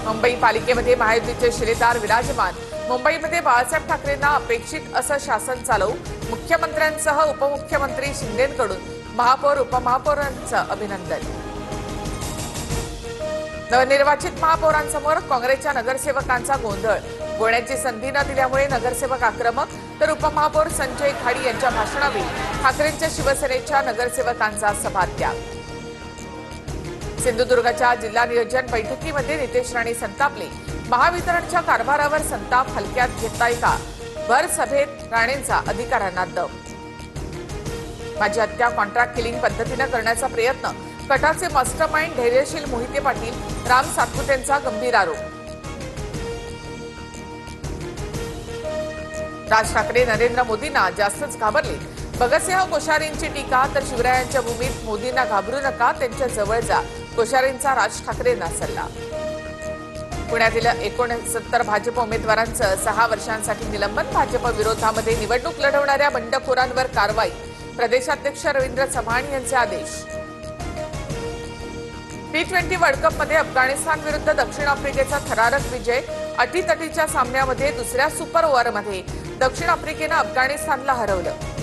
मुंबई पालिकेमध्ये महायुतीचे शिलेदार विराजमान। मुंबईमध्ये बाळासाहेब ठाकरेंना अपेक्षित असं शासन चालवू। मुख्यमंत्र्यांसह उपमुख्यमंत्री शिंदेंकडून महापौर उपमहापौरांचं अभिनंदन। नवनिर्वाचित महापौरांसमोर काँग्रेसच्या नगरसेवकांचा गोंधळ। बोलण्याची संधी न दिल्यामुळे नगरसेवक आक्रमक, तर उपमहापौर संजय खाडी यांच्या भाषणावेळी ठाकरेंच्या शिवसेनेच्या नगरसेवकांचा सभात्याग। सिंधुदुर्गच्या जिल्हा नियोजन बैठकीमध्ये नितेश राणे संतापले। महावितरणच्या कारभारावर संताप हलक्यात घेताय का? भर सभेत राणेंचा अधिकाऱ्यांना दम। माझी हत्या कॉन्ट्रॅक्ट किलिंग पद्धतीने करण्याचा प्रयत्न, कटाचे मास्टरमाइंड धैर्यशील मोहिते पाटील, राम सातपुतेंचा गंभीर आरोप। राज ठाकरे नरेंद्र मोदींना जास्तच घाबरले। भगतसिंह कोश्यारींची टीका, तर शिवरायांच्या भूमीत मोदींना घाबरू नका, त्यांच्या जवळ जा, कोश्यारींचा राज ठाकरेंना सल्ला। पुण्यातील 69 भाजप उमेदवारांचं 6 वर्षांसाठी निलंबन। भाजप विरोधामध्ये निवडणूक लढवणाऱ्या बंडखोरांवर कारवाई। प्रदेशाध्यक्ष रवींद्र चव्हाण यांचे आदेश। T20 वर्ल्ड कपमध्ये अफगाणिस्तान विरुद्ध दक्षिण आफ्रिकेचा थरारक विजय। अटीतटीच्या सामन्यामध्ये दुसऱ्या सुपर ओव्हरमध्ये दक्षिण आफ्रिकेनं अफगाणिस्तानला हरवलं।